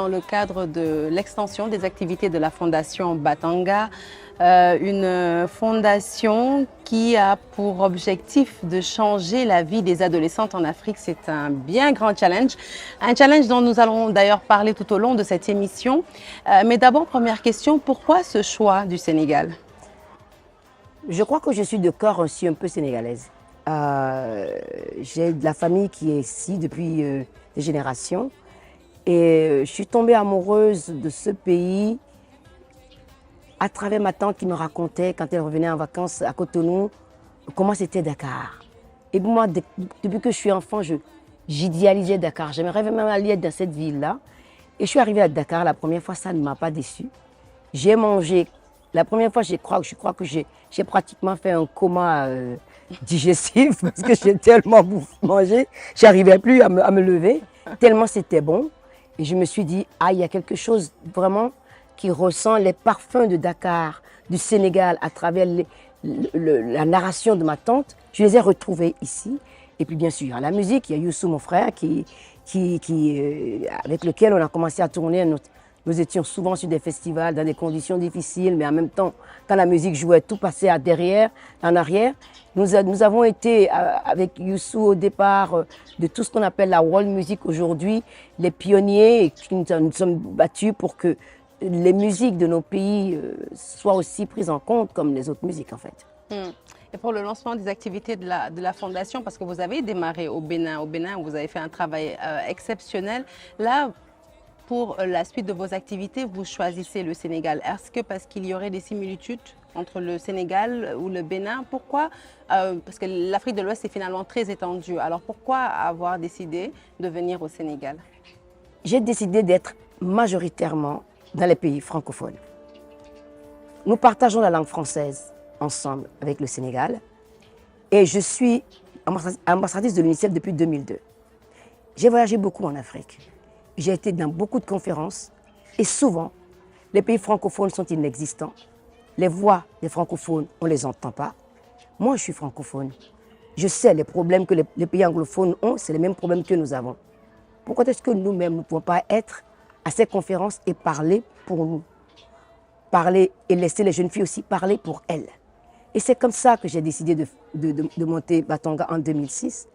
Dans le cadre de l'extension des activités de la Fondation Batanga, une fondation qui a pour objectif de changer la vie des adolescentes en Afrique. C'est un bien grand challenge, un challenge dont nous allons d'ailleurs parler tout au long de cette émission. Mais d'abord, première question, pourquoi ce choix du Sénégal? Je crois que je suis de cœur aussi un peu sénégalaise. J'ai de la famille qui est ici depuis des générations. Et je suis tombée amoureuse de ce pays à travers ma tante qui me racontait, quand elle revenait en vacances à Cotonou, comment c'était Dakar. Et moi, depuis que je suis enfant, j'idéalisais Dakar. J'aimerais même aller dans cette ville-là. Et je suis arrivée à Dakar, la première fois, ça ne m'a pas déçue. J'ai mangé. La première fois, je crois que j'ai pratiquement fait un coma digestif parce que j'ai tellement mangé. Je n'arrivais plus à me lever, tellement c'était bon. Et je me suis dit, ah, il y a quelque chose vraiment qui ressent les parfums de Dakar, du Sénégal, à travers la narration de ma tante. Je les ai retrouvés ici. Et puis bien sûr, la musique, il y a Youssou, mon frère, avec lequel on a commencé à tourner. Nous étions souvent sur des festivals dans des conditions difficiles, mais en même temps, quand la musique jouait, tout passait en arrière. Nous avons été avec Youssou au départ de tout ce qu'on appelle la world music aujourd'hui, les pionniers, et nous sommes battus pour que les musiques de nos pays soient aussi prises en compte comme les autres musiques en fait. Et pour le lancement des activités de la Fondation, parce que vous avez démarré au Bénin, vous avez fait un travail exceptionnel. Là, pour la suite de vos activités, vous choisissez le Sénégal. Est-ce que parce qu'il y aurait des similitudes entre le Sénégal ou le Bénin? Pourquoi? Parce que l'Afrique de l'Ouest est finalement très étendue. Alors pourquoi avoir décidé de venir au Sénégal? J'ai décidé d'être majoritairement dans les pays francophones. Nous partageons la langue française ensemble avec le Sénégal et je suis ambassadrice de l'UNICEF depuis 2002. J'ai voyagé beaucoup en Afrique. J'ai été dans beaucoup de conférences et souvent, les pays francophones sont inexistants. Les voix des francophones, on ne les entend pas. Moi, je suis francophone. Je sais les problèmes que les pays anglophones ont, c'est les mêmes problèmes que nous avons. Pourquoi est-ce que nous-mêmes ne pouvons pas être à ces conférences et parler pour nous? Parler et laisser les jeunes filles aussi parler pour elles. Et c'est comme ça que j'ai décidé de monter Batanga en 2006,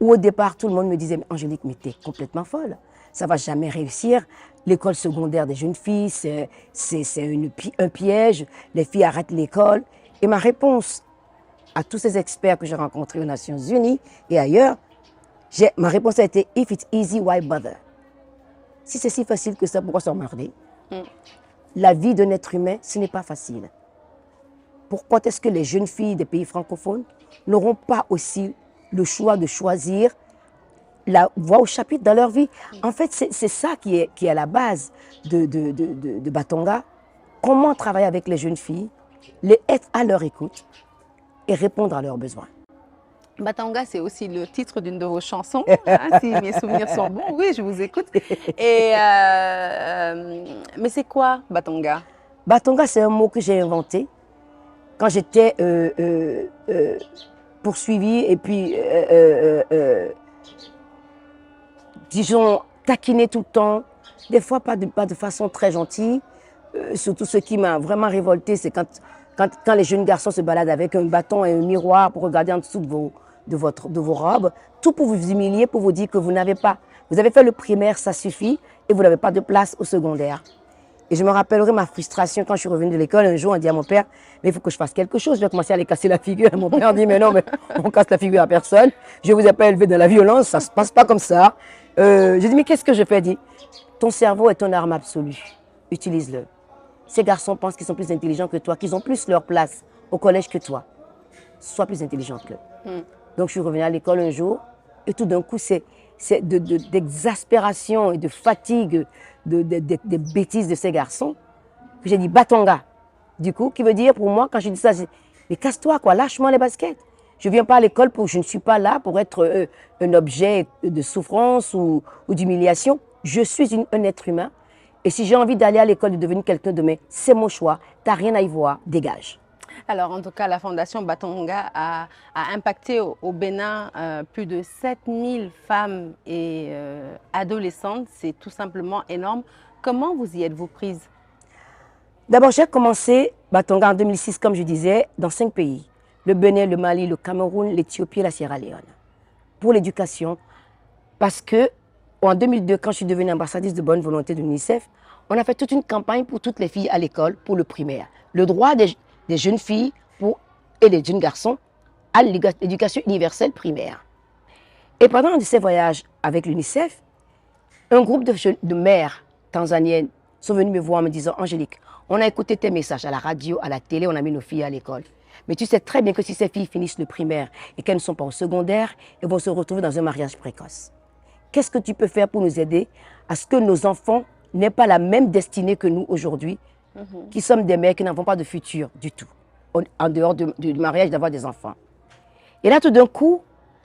où au départ, tout le monde me disait « Angélique, mais t'es complètement folle. Ça ne va jamais réussir. L'école secondaire des jeunes filles, c'est un piège. Les filles arrêtent l'école. » Et ma réponse à tous ces experts que j'ai rencontrés aux Nations Unies et ailleurs, ma réponse a été « If it's easy, why bother ?» Si c'est si facile que ça, pourquoi s'emmerder? La vie d'un être humain, ce n'est pas facile. Pourquoi est-ce que les jeunes filles des pays francophones n'auront pas aussi le choix de choisir la voix au chapitre dans leur vie? En fait, c'est ça qui est à la base de Batanga. Comment travailler avec les jeunes filles, être à leur écoute et répondre à leurs besoins. Batanga, c'est aussi le titre d'une de vos chansons, hein, si mes souvenirs sont bons. Oui, je vous écoute. Mais c'est quoi Batanga? Batanga, c'est un mot que j'ai inventé quand j'étais poursuivie et puis disons, taquiner tout le temps, des fois pas de façon très gentille. Surtout ce qui m'a vraiment révolté, c'est quand les jeunes garçons se baladent avec un bâton et un miroir pour regarder en dessous de vos robes, tout pour vous humilier, pour vous dire que vous n'avez pas. Vous avez fait le primaire, ça suffit, et vous n'avez pas de place au secondaire. Et je me rappellerai ma frustration quand je suis revenue de l'école. Un jour, on dit à mon père, mais il faut que je fasse quelque chose. Je vais commencer à les casser la figure. Et mon père dit, mais non, mais on casse la figure à personne. Je ne vous ai pas élevé dans la violence, ça ne se passe pas comme ça. J'ai dit, mais qu'est-ce que je fais? Il dit, ton cerveau est ton arme absolue. Utilise-le. Ces garçons pensent qu'ils sont plus intelligents que toi, qu'ils ont plus leur place au collège que toi. Sois plus intelligente qu'eux. Donc, je suis revenue à l'école un jour. Et tout d'un coup, c'est d'exaspération et de fatigue des bêtises de ces garçons que j'ai dit Batanga. Du coup, qui veut dire pour moi, quand je dis ça, mais casse-toi, quoi, lâche-moi les baskets. Je ne viens pas à l'école je ne suis pas là pour être un objet de souffrance ou d'humiliation. Je suis un être humain. Et si j'ai envie d'aller à l'école, de devenir quelqu'un de demain, c'est mon choix. Tu n'as rien à y voir, dégage. Alors, en tout cas, la Fondation Batanga a impacté au Bénin plus de 7000 femmes et adolescentes. C'est tout simplement énorme. comment vous y êtes-vous prise? D'abord, j'ai commencé Batonga en 2006, comme je disais, dans 5 pays. Le Bénin, le Mali, le Cameroun, l'Éthiopie et la Sierra Leone. Pour l'éducation, parce que en 2002, quand je suis devenue ambassadrice de bonne volonté de l'UNICEF, on a fait toute une campagne pour toutes les filles à l'école, pour le primaire. Le droit des jeunes filles et des jeunes garçons à l'éducation universelle primaire. Et pendant un de ces voyages avec l'UNICEF, un groupe de mères tanzaniennes sont venus me voir en me disant « Angélique, on a écouté tes messages à la radio, à la télé, on a mis nos filles à l'école. Mais tu sais très bien que si ces filles finissent le primaire et qu'elles ne sont pas au secondaire, elles vont se retrouver dans un mariage précoce. Qu'est-ce que tu peux faire pour nous aider à ce que nos enfants n'aient pas la même destinée que nous aujourd'hui, qui sommes des mères qui n'avons pas de futur du tout, en dehors du mariage, d'avoir des enfants. » Et là, tout d'un coup,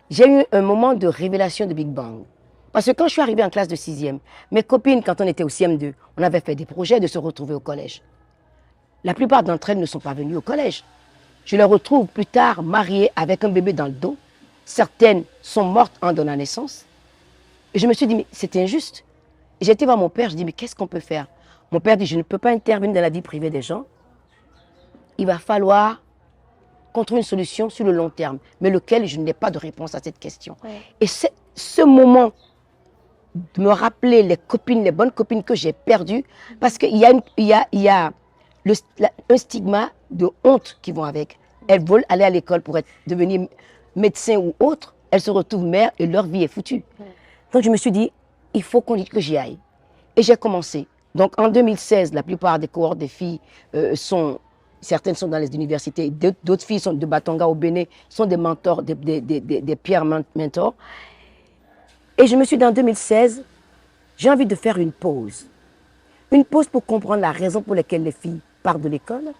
j'ai eu un moment de révélation de Big Bang. Parce que quand je suis arrivée en classe de 6e, mes copines, quand on était au CM2, on avait fait des projets de se retrouver au collège. La plupart d'entre elles ne sont pas venues au collège. Je les retrouve plus tard mariées avec un bébé dans le dos. Certaines sont mortes en donnant naissance. Et je me suis dit, mais c'est injuste. Et j'ai été voir mon père, je dis, mais qu'est-ce qu'on peut faire? Mon père dit, je ne peux pas intervenir dans la vie privée des gens. Il va falloir qu'on trouve une solution sur le long terme, mais lequel je n'ai pas de réponse à cette question. Ouais. Et c'est ce moment de me rappeler les copines, les bonnes copines que j'ai perdues, parce qu'il y a un stigma de honte qui vont avec. Elles veulent aller à l'école pour devenir médecin ou autre, elles se retrouvent mères et leur vie est foutue. Donc je me suis dit, il faut que j'y aille. Et j'ai commencé. Donc en 2016, la plupart des cohortes des filles certaines sont dans les universités, d'autres filles sont de Batonga au Bénin, sont des mentors, des peer mentors. Et je me suis dit en 2016, j'ai envie de faire une pause. Une pause pour comprendre la raison pour laquelle les filles partent de l'école,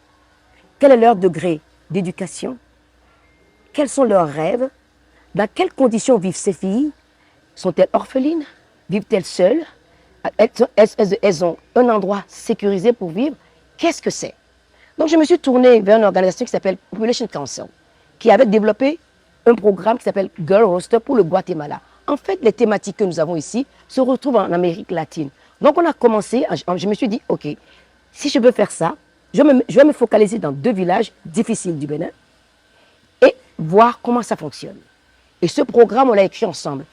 quel est leur degré d'éducation, quels sont leurs rêves, dans quelles conditions vivent ces filles, sont-elles orphelines, vivent-elles seules, elles ont un endroit sécurisé pour vivre, qu'est-ce que c'est? Donc je me suis tournée vers une organisation qui s'appelle Population Council, qui avait développé un programme qui s'appelle Girl Roster pour le Guatemala. En fait, les thématiques que nous avons ici se retrouvent en Amérique latine. Donc on a commencé, je me suis dit, ok, si je veux faire ça, je vais me focaliser dans 2 villages difficiles du Bénin et voir comment ça fonctionne. Et ce programme, on l'a écrit ensemble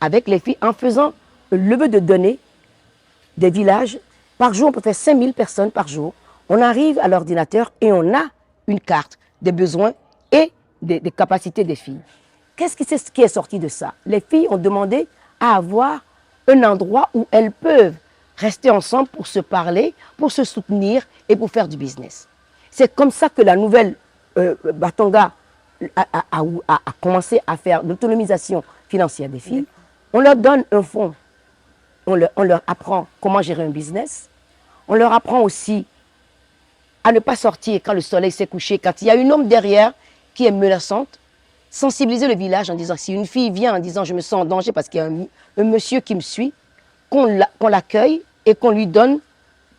avec les filles en faisant le levé de données des villages. Par jour, on peut faire 5000 personnes par jour. On arrive à l'ordinateur et on a une carte des besoins et des capacités des filles. Qu'est-ce qui est sorti de ça? Les filles ont demandé à avoir un endroit où elles peuvent rester ensemble pour se parler, pour se soutenir et pour faire du business. C'est comme ça que la nouvelle Batonga a commencé à faire l'autonomisation financière des filles. On leur donne un fonds, on leur apprend comment gérer un business, on leur apprend aussi à ne pas sortir quand le soleil s'est couché, quand il y a une homme derrière qui est menaçante, sensibiliser le village en disant, si une fille vient en disant je me sens en danger parce qu'il y a un monsieur qui me suit, qu'on l'accueille et qu'on lui donne,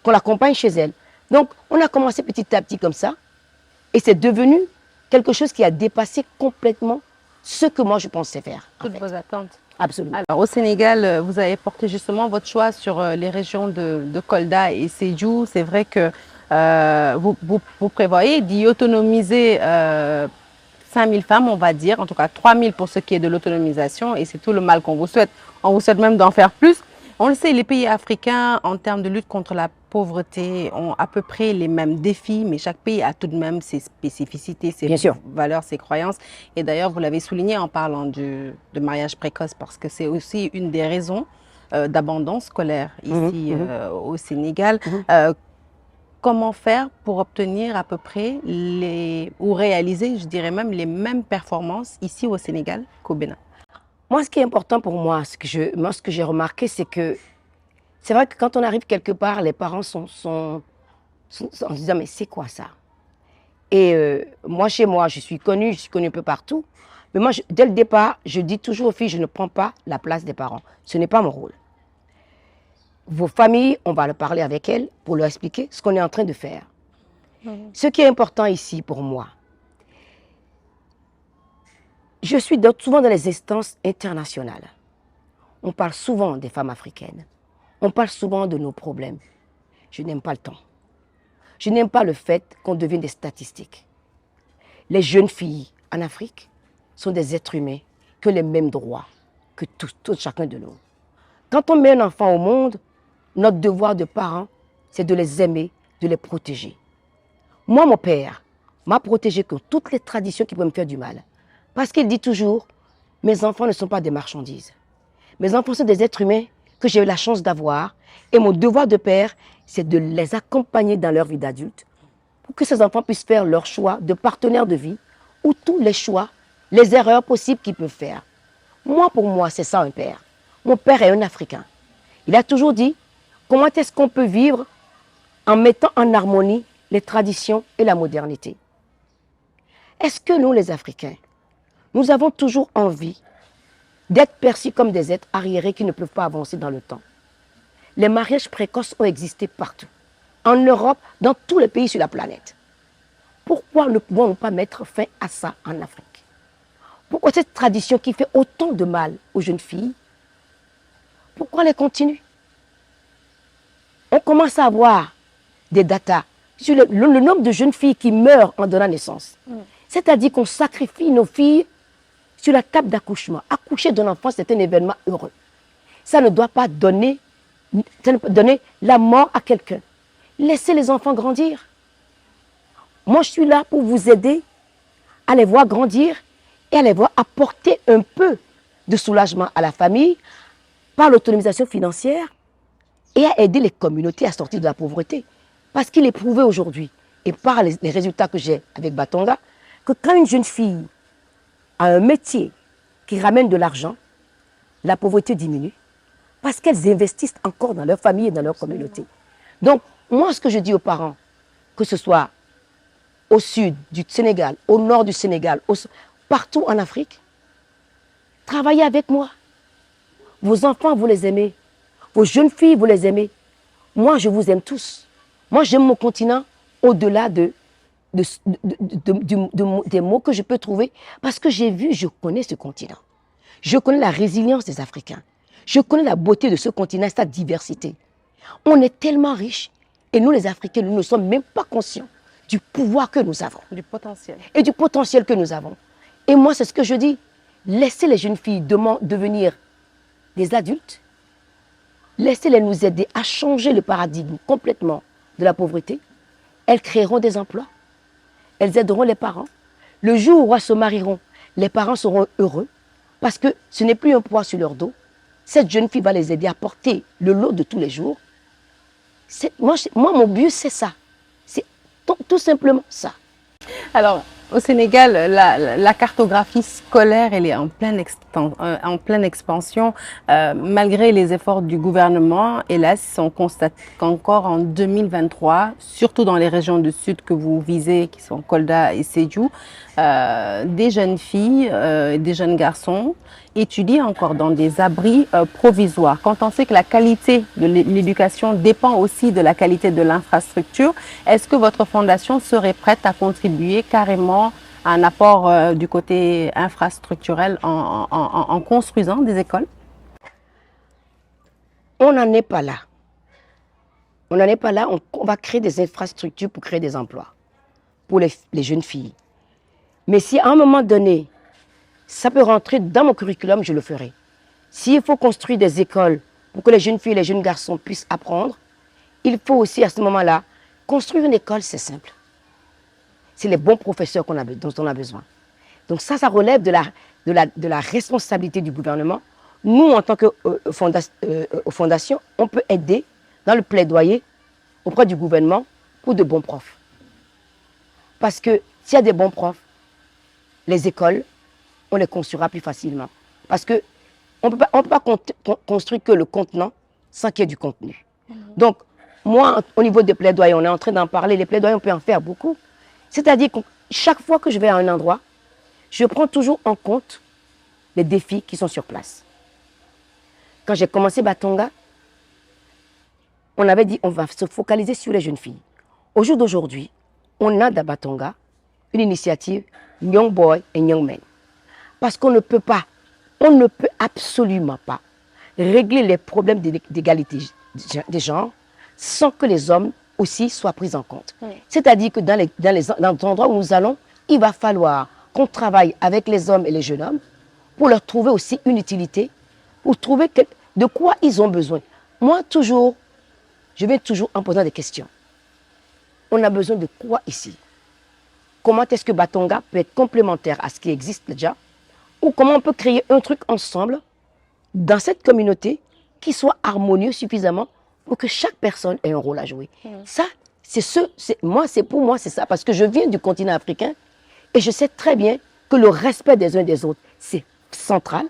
qu'on l'accompagne chez elle. Donc on a commencé petit à petit comme ça et c'est devenu quelque chose qui a dépassé complètement ce que moi je pensais faire. Toutes vos attentes. Absolument. Alors au Sénégal, vous avez porté justement votre choix sur les régions de Kolda et Sédhiou. C'est vrai que vous prévoyez d'y autonomiser 5000 femmes, on va dire, en tout cas 3000 pour ce qui est de l'autonomisation, et c'est tout le mal qu'on vous souhaite. On vous souhaite même d'en faire plus. On le sait, les pays africains, en termes de lutte contre la pauvreté, ont à peu près les mêmes défis, mais chaque pays a tout de même ses spécificités, ses valeurs, ses croyances. Et d'ailleurs, vous l'avez souligné en parlant de mariage précoce, parce que c'est aussi une des raisons d'abandon scolaire ici au Sénégal. Comment faire pour obtenir à peu près ou réaliser, je dirais même, les mêmes performances ici au Sénégal qu'au Bénin? Moi, ce qui est important pour moi, ce que j'ai remarqué, c'est que c'est vrai que quand on arrive quelque part, les parents sont en se disant, mais c'est quoi ça? Et moi, chez moi, je suis connue un peu partout. Mais moi, dès le départ, je dis toujours aux filles, je ne prends pas la place des parents. Ce n'est pas mon rôle. Vos familles, on va leur parler avec elles pour leur expliquer ce qu'on est en train de faire. Ce qui est important ici pour moi, je suis souvent dans les instances internationales. On parle souvent des femmes africaines. On parle souvent de nos problèmes. Je n'aime pas le temps. Je n'aime pas le fait qu'on devienne des statistiques. Les jeunes filles en Afrique sont des êtres humains qui ont les mêmes droits que tout chacun de nous. Quand on met un enfant au monde, notre devoir de parents, c'est de les aimer, de les protéger. Moi, mon père m'a protégé contre toutes les traditions qui peuvent me faire du mal. Parce qu'il dit toujours, mes enfants ne sont pas des marchandises. Mes enfants sont des êtres humains que j'ai eu la chance d'avoir. Et mon devoir de père, c'est de les accompagner dans leur vie d'adulte pour que ces enfants puissent faire leur choix de partenaire de vie ou tous les choix, les erreurs possibles qu'ils peuvent faire. Moi, pour moi, c'est ça un père. Mon père est un Africain. Il a toujours dit, comment est-ce qu'on peut vivre en mettant en harmonie les traditions et la modernité? Est-ce que nous, les Africains, nous avons toujours envie d'être perçus comme des êtres arriérés qui ne peuvent pas avancer dans le temps? Les mariages précoces ont existé partout. En Europe, dans tous les pays sur la planète. Pourquoi ne pouvons-nous pas mettre fin à ça en Afrique? Pourquoi cette tradition qui fait autant de mal aux jeunes filles, pourquoi elle continue? On commence à avoir des datas sur le nombre de jeunes filles qui meurent en donnant naissance. C'est-à-dire qu'on sacrifie nos filles sur la table d'accouchement. Accoucher d'un enfant, c'est un événement heureux. Ça ne doit pas donner la mort à quelqu'un. Laissez les enfants grandir. Moi, je suis là pour vous aider à les voir grandir et à les voir apporter un peu de soulagement à la famille par l'autonomisation financière et à aider les communautés à sortir de la pauvreté. Parce qu'il est prouvé aujourd'hui, et par les résultats que j'ai avec Batonga, que quand une jeune fille a un métier qui ramène de l'argent, la pauvreté diminue parce qu'elles investissent encore dans leur famille et dans leur communauté. Donc, moi, ce que je dis aux parents, que ce soit au sud du Sénégal, au nord du Sénégal, partout en Afrique, travaillez avec moi. Vos enfants, vous les aimez. Vos jeunes filles, vous les aimez. Moi, je vous aime tous. Moi, j'aime mon continent au-delà des mots que je peux trouver parce que j'ai vu, je connais ce continent. Je connais la résilience des Africains. Je connais la beauté de ce continent et sa diversité. On est tellement riches et nous, les Africains, nous ne sommes même pas conscients du pouvoir que nous avons. Du potentiel. Et du potentiel que nous avons. Et moi, c'est ce que je dis. Laissez les jeunes filles devenir des adultes. Laissez-les nous aider à changer le paradigme complètement de la pauvreté. Elles créeront des emplois. Elles aideront les parents. Le jour où elles se marieront, les parents seront heureux parce que ce n'est plus un poids sur leur dos. Cette jeune fille va les aider à porter le lot de tous les jours. Moi, mon but, c'est ça. C'est tout simplement ça. Alors, au Sénégal, la cartographie scolaire, elle est en pleine expansion. Malgré les efforts du gouvernement, hélas, on constate qu'encore en 2023, surtout dans les régions du sud que vous visez, qui sont Kolda et Sédhiou, des jeunes filles, des jeunes garçons étudient encore dans des abris provisoires. Quand on sait que la qualité de l'éducation dépend aussi de la qualité de l'infrastructure, est-ce que votre fondation serait prête à contribuer carrément à un apport du côté infrastructurel en construisant des écoles? On n'en est pas là. On n'en est pas là. On va créer des infrastructures pour créer des emplois pour les jeunes filles. Mais si à un moment donné, ça peut rentrer dans mon curriculum, je le ferai. S'il faut construire des écoles pour que les jeunes filles et les jeunes garçons puissent apprendre, il faut aussi à ce moment-là, construire une école, c'est simple. C'est les bons professeurs dont on a besoin. Donc ça relève de la responsabilité du gouvernement. Nous, en tant que fondation, on peut aider dans le plaidoyer auprès du gouvernement pour de bons profs. Parce que s'il y a des bons profs, les écoles, on les construira plus facilement. Parce qu'on ne peut pas construire que le contenant sans qu'il y ait du contenu. Donc, moi, au niveau des plaidoyers, on est en train d'en parler. Les plaidoyers, on peut en faire beaucoup. C'est-à-dire que chaque fois que je vais à un endroit, je prends toujours en compte les défis qui sont sur place. Quand j'ai commencé Batonga, on avait dit on va se focaliser sur les jeunes filles. Au jour d'aujourd'hui, on a dans Batonga une initiative Young Boy et Young Men. Parce qu'on ne peut absolument pas régler les problèmes d'égalité des genres sans que les hommes aussi soient pris en compte. Oui. C'est-à-dire que dans les endroits où nous allons, il va falloir qu'on travaille avec les hommes et les jeunes hommes pour leur trouver aussi une utilité, pour trouver de quoi ils ont besoin. Moi, toujours, je vais toujours en posant des questions. On a besoin de quoi ici? Comment est-ce que Batonga peut être complémentaire à ce qui existe déjà? Ou comment on peut créer un truc ensemble dans cette communauté qui soit harmonieux suffisamment pour que chaque personne ait un rôle à jouer. Ça, pour moi, c'est ça. Parce que je viens du continent africain et je sais très bien que le respect des uns des autres, c'est central.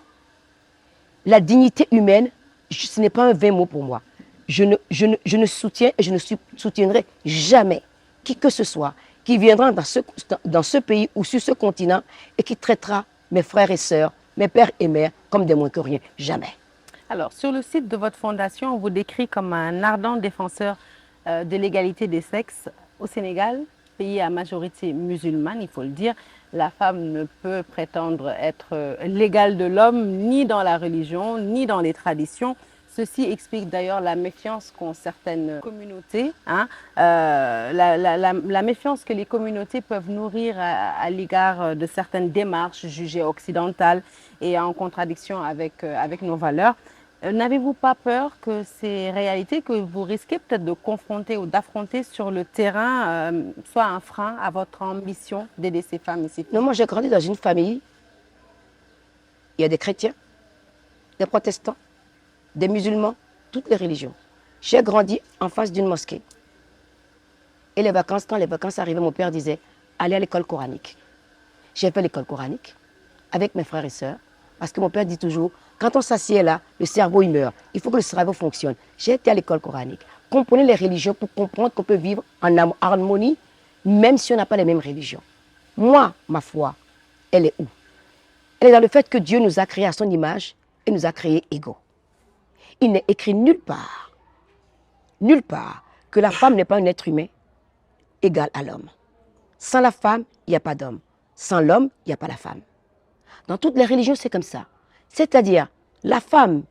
La dignité humaine, ce n'est pas un vain mot pour moi. Je ne soutiens et je ne soutiendrai jamais qui que ce soit qui viendra dans ce pays ou sur ce continent et qui traitera mes frères et sœurs, mes pères et mères comme des moins que rien. Jamais. Alors, sur le site de votre fondation, on vous décrit comme un ardent défenseur de l'égalité des sexes. Au Sénégal, pays à majorité musulmane, il faut le dire, la femme ne peut prétendre être l'égale de l'homme ni dans la religion, ni dans les traditions. Ceci explique d'ailleurs la méfiance qu'ont certaines communautés, la méfiance que les communautés peuvent nourrir à l'égard de certaines démarches jugées occidentales et en contradiction avec nos valeurs. N'avez-vous pas peur que ces réalités que vous risquez peut-être de confronter ou d'affronter sur le terrain soient un frein à votre ambition d'aider ces femmes et ces filles? Non, moi j'ai grandi dans une famille, il y a des chrétiens, des protestants, des musulmans, toutes les religions. J'ai grandi en face d'une mosquée. Et les vacances, quand les vacances arrivaient, mon père disait, allez à l'école coranique. J'ai fait l'école coranique avec mes frères et sœurs, parce que mon père dit toujours, quand on s'assied là, le cerveau il meurt. Il faut que le cerveau fonctionne. J'ai été à l'école coranique. Comprenez les religions pour comprendre qu'on peut vivre en harmonie, même si on n'a pas les mêmes religions. Moi, ma foi, elle est où? Elle est dans le fait que Dieu nous a créés à son image et nous a créés égaux. Il n'est écrit nulle part, que la femme n'est pas un être humain égal à l'homme. Sans la femme, il n'y a pas d'homme. Sans l'homme, il n'y a pas la femme. Dans toutes les religions, c'est comme ça. C'est-à-dire, la femme,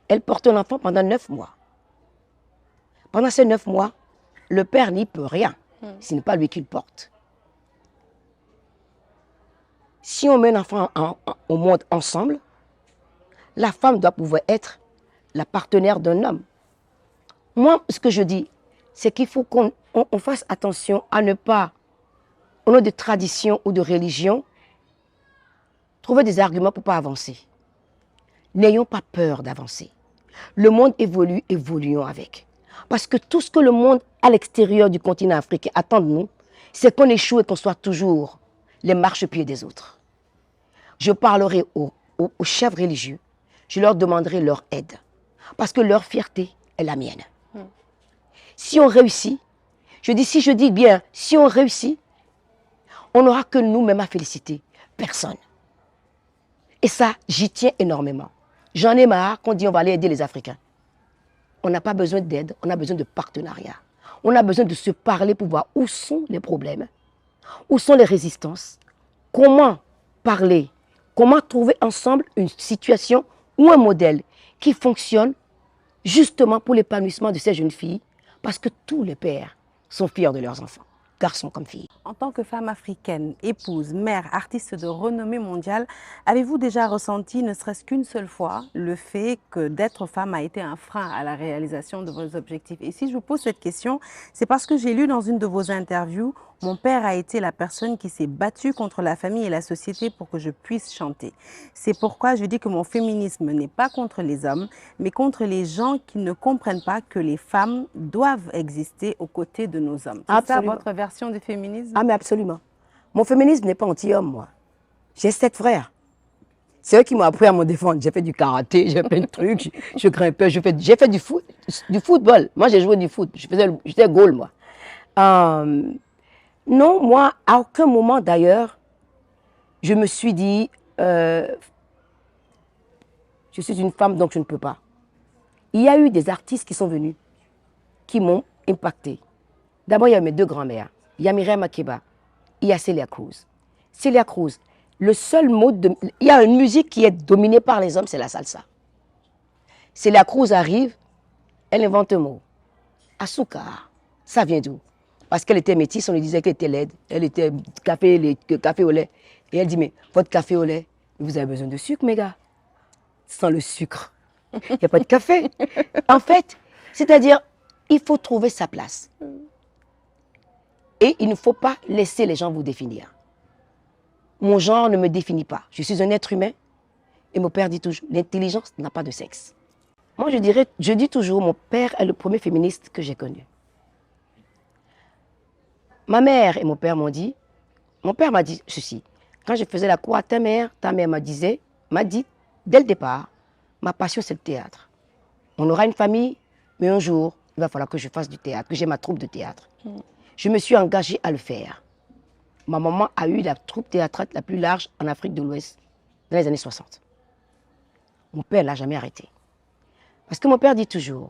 elle porte un enfant pendant 9 mois. Pendant ces 9 mois, le père n'y peut rien. Ce n'est pas lui qui le porte. Si on met un enfant au monde ensemble, la femme doit pouvoir être la partenaire d'un homme. Moi, ce que je dis, c'est qu'il faut qu'on fasse attention à ne pas, au nom de tradition ou de religion, trouver des arguments pour ne pas avancer. N'ayons pas peur d'avancer. Le monde évolue, évoluons avec. Parce que tout ce que le monde à l'extérieur du continent africain attend de nous, c'est qu'on échoue et qu'on soit toujours les marchepieds des autres. Je parlerai aux chefs religieux, je leur demanderai leur aide. Parce que leur fierté est la mienne. Si on réussit, si on réussit, on n'aura que nous-mêmes à féliciter. Personne. Et ça, j'y tiens énormément. J'en ai marre qu'on dit on va aller aider les Africains. On n'a pas besoin d'aide, on a besoin de partenariat. On a besoin de se parler pour voir où sont les problèmes, où sont les résistances, comment parler, comment trouver ensemble une situation ou un modèle qui fonctionne justement pour l'épanouissement de ces jeunes filles, parce que tous les pères sont fiers de leurs enfants, garçons comme filles. En tant que femme africaine, épouse, mère, artiste de renommée mondiale, avez-vous déjà ressenti, ne serait-ce qu'une seule fois, le fait que d'être femme a été un frein à la réalisation de vos objectifs? Et si je vous pose cette question, c'est parce que j'ai lu dans une de vos interviews, mon père a été la personne qui s'est battue contre la famille et la société pour que je puisse chanter. C'est pourquoi je dis que mon féminisme n'est pas contre les hommes, mais contre les gens qui ne comprennent pas que les femmes doivent exister aux côtés de nos hommes. C'est ça votre version du féminisme? Ah mais absolument. Mon féminisme n'est pas anti-homme, moi. J'ai 7 frères. C'est eux qui m'ont appris à me défendre. J'ai fait du karaté, j'ai fait plein de trucs, je grimpais, j'ai fait du football. Moi, j'ai joué du foot. J'étais goal, moi. Non, moi, à aucun moment d'ailleurs, je me suis dit, je suis une femme, donc je ne peux pas. Il y a eu des artistes qui sont venus, qui m'ont impacté. D'abord, il y a mes 2 grands-mères. Il y a Myriam Makeba, il y a Celia Cruz. Celia Cruz, le seul mode il y a une musique qui est dominée par les hommes, c'est la salsa. Celia Cruz arrive, Elle invente un mot. Asukar, ça vient d'où? Parce qu'elle était métisse, on lui disait qu'elle était laide. Elle était café au lait. Et elle dit, mais votre café au lait, vous avez besoin de sucre, mes gars. Sans le sucre, il n'y a pas de café. En fait, c'est-à-dire, il faut trouver sa place. Et il ne faut pas laisser les gens vous définir. Mon genre ne me définit pas. Je suis un être humain. Et mon père dit toujours, l'intelligence n'a pas de sexe. Moi, je dis toujours, mon père est le premier féministe que j'ai connu. Ma mère et mon père m'ont dit, mon père m'a dit ceci, quand je faisais la cour à ta mère m'a dit, dès le départ, ma passion c'est le théâtre. On aura une famille, mais un jour, il va falloir que je fasse du théâtre, que j'ai ma troupe de théâtre. Je me suis engagée à le faire. Ma maman a eu la troupe théâtrale la plus large en Afrique de l'Ouest dans les années 60. Mon père ne l'a jamais arrêté. Parce que mon père dit toujours,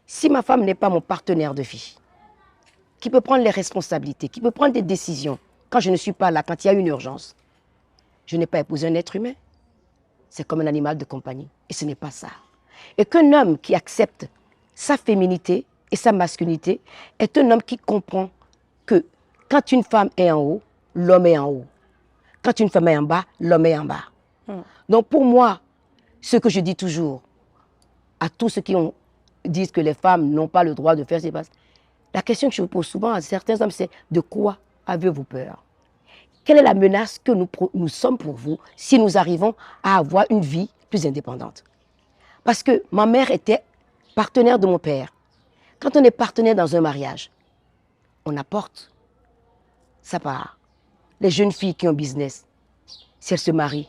si ma femme n'est pas mon partenaire de vie, qui peut prendre les responsabilités, qui peut prendre des décisions quand je ne suis pas là, quand il y a une urgence, je n'ai pas épousé un être humain. C'est comme un animal de compagnie. Et ce n'est pas ça. Et qu'un homme qui accepte sa féminité et sa masculinité est un homme qui comprend que quand une femme est en haut, l'homme est en haut. Quand une femme est en bas, l'homme est en bas. Donc pour moi, ce que je dis toujours à tous ceux qui disent que les femmes n'ont pas le droit de faire ces passes, la question que je pose souvent à certains hommes, c'est de quoi avez-vous peur? Quelle est la menace que nous sommes pour vous si nous arrivons à avoir une vie plus indépendante? Parce que ma mère était partenaire de mon père. Quand on est partenaire dans un mariage, on apporte sa part. Les jeunes filles qui ont business, si elles se marient,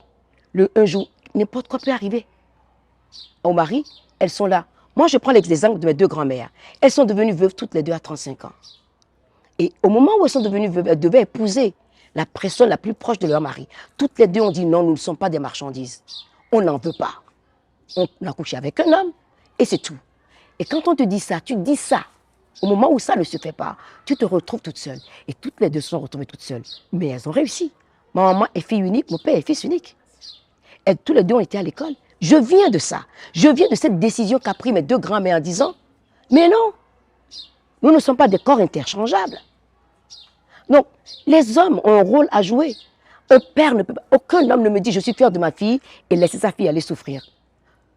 un jour, n'importe quoi peut arriver. Au mari, elles sont là. Moi, je prends l'exemple de mes deux grand-mères. Elles sont devenues veuves toutes les deux à 35 ans. Et au moment où elles sont devenues veuves, elles devaient épouser la personne la plus proche de leur mari. Toutes les deux ont dit non, nous ne sommes pas des marchandises. On n'en veut pas. On a couché avec un homme et c'est tout. Et quand on te dit ça, tu dis ça. Au moment où ça ne se fait pas, tu te retrouves toute seule. Et toutes les deux se sont retrouvées toutes seules. Mais elles ont réussi. Ma maman est fille unique, mon père est fils unique. Et tous les deux ont été à l'école. Je viens de ça. Je viens de cette décision qu'a pris mes deux grands-mères en disant, mais non, nous ne sommes pas des corps interchangeables. Donc, les hommes ont un rôle à jouer. Un père ne peut pas, aucun homme ne me dit, je suis fier de ma fille et laisser sa fille aller souffrir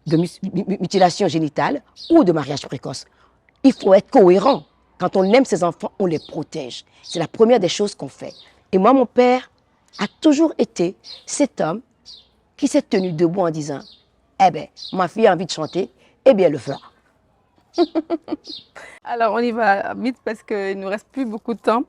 de mutilation génitale ou de mariage précoce. Il faut être cohérent. Quand on aime ses enfants, on les protège. C'est la première des choses qu'on fait. Et moi, mon père a toujours été cet homme qui s'est tenu debout en disant, eh bien, ma fille a envie de chanter, eh bien, elle le fera. Alors, on y va vite parce qu'il ne nous reste plus beaucoup de temps.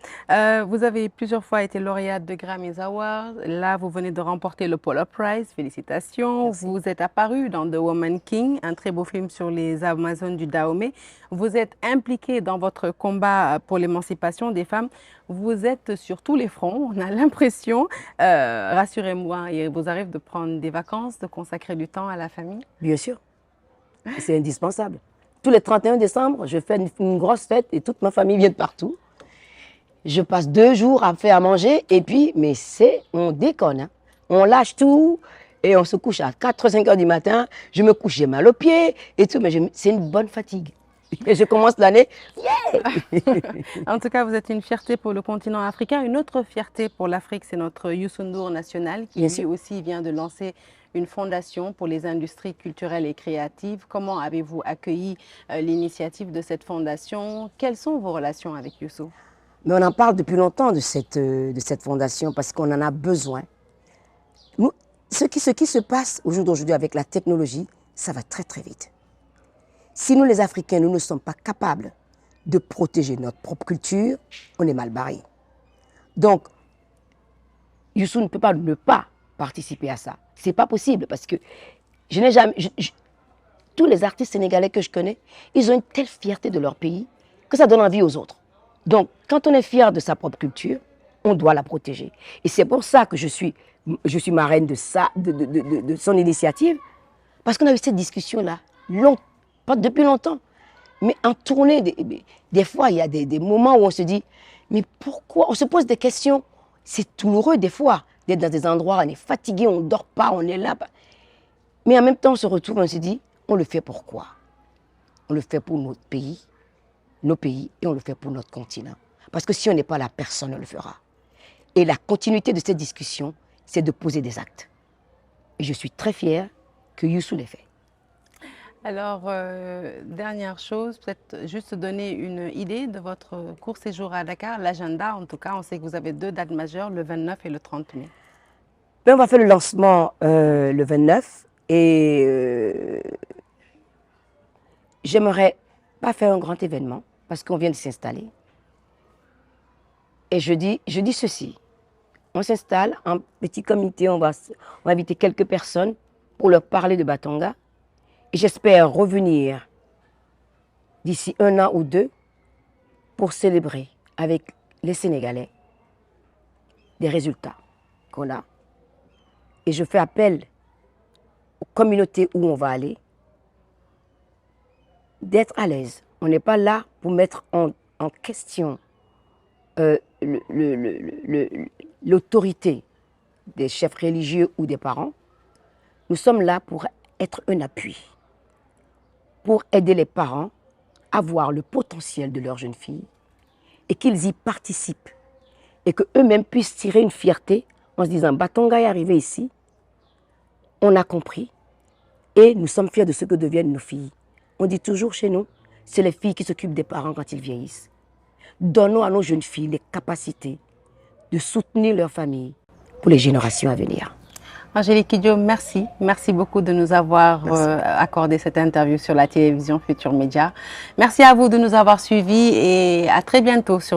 Vous avez plusieurs fois été lauréate de Grammy Awards. Là, vous venez de remporter le Polo Prize. Félicitations. Merci. Vous êtes apparue dans The Woman King, un très beau film sur les Amazones du Dahomey. Vous êtes impliquée dans votre combat pour l'émancipation des femmes. Vous êtes sur tous les fronts, on a l'impression. Rassurez-moi, il vous arrive de prendre des vacances, de consacrer du temps à la famille? Bien sûr. C'est indispensable. Tous les 31 décembre, je fais une grosse fête et toute ma famille vient de partout. Je passe 2 jours à faire à manger et puis, mais on déconne. Hein. On lâche tout et on se couche à 4-5 heures du matin. Je me couche, j'ai mal aux pieds et tout, mais c'est une bonne fatigue. Et je commence l'année, yeah. En tout cas, vous êtes une fierté pour le continent africain. Une autre fierté pour l'Afrique, c'est notre Youssou N'Dour national qui lui aussi vient de lancer une fondation pour les industries culturelles et créatives. Comment avez-vous accueilli l'initiative de cette fondation? Quelles sont vos relations avec Youssou? Mais on en parle depuis longtemps de cette fondation parce qu'on en a besoin. Nous, ce qui se passe au jour d'aujourd'hui avec la technologie, ça va très très vite. Si nous les Africains, nous ne sommes pas capables de protéger notre propre culture, on est mal barré. Donc, Youssou ne peut pas ne pas participer à ça. C'est pas possible parce que je n'ai jamais... tous les artistes sénégalais que je connais, ils ont une telle fierté de leur pays que ça donne envie aux autres. Donc, quand on est fier de sa propre culture, on doit la protéger. Et c'est pour ça que je suis marraine de son initiative, parce qu'on a eu cette discussion-là, pas depuis longtemps, mais en tournée, des fois, il y a des moments où on se dit, mais pourquoi? On se pose des questions, c'est douloureux des fois, d'être dans des endroits, on est fatigué, on ne dort pas, on est là. Mais en même temps, on se retrouve, on se dit, on le fait pourquoi? on le fait pour notre pays, nos pays, et on le fait pour notre continent. Parce que si on n'est pas là, personne ne le fera. Et la continuité de cette discussion, c'est de poser des actes. Et je suis très fière que Youssou l'ait fait. Alors, dernière chose, peut-être juste donner une idée de votre court séjour à Dakar, l'agenda en tout cas. On sait que vous avez 2 dates majeures, le 29 et le 30 mai. Ben, on va faire le lancement le 29 et j'aimerais pas faire un grand événement parce qu'on vient de s'installer. Et je dis ceci, on s'installe en petit comité, on va inviter quelques personnes pour leur parler de Batanga. Et j'espère revenir d'ici 1 an ou 2 pour célébrer avec les Sénégalais des résultats qu'on a. Et je fais appel aux communautés où on va aller d'être à l'aise. On n'est pas là pour mettre en question l'autorité des chefs religieux ou des parents. Nous sommes là pour être un appui, pour aider les parents à voir le potentiel de leur jeune fille et qu'ils y participent et qu'eux-mêmes puissent tirer une fierté en se disant « Batanga est arrivé ici, on a compris et nous sommes fiers de ce que deviennent nos filles ». On dit toujours chez nous, c'est les filles qui s'occupent des parents quand ils vieillissent. Donnons à nos jeunes filles les capacités de soutenir leur famille pour les générations à venir. Angélique Kidjo, merci. Merci beaucoup de nous avoir accordé cette interview sur la télévision Futur Média. Merci à vous de nous avoir suivis et à très bientôt sur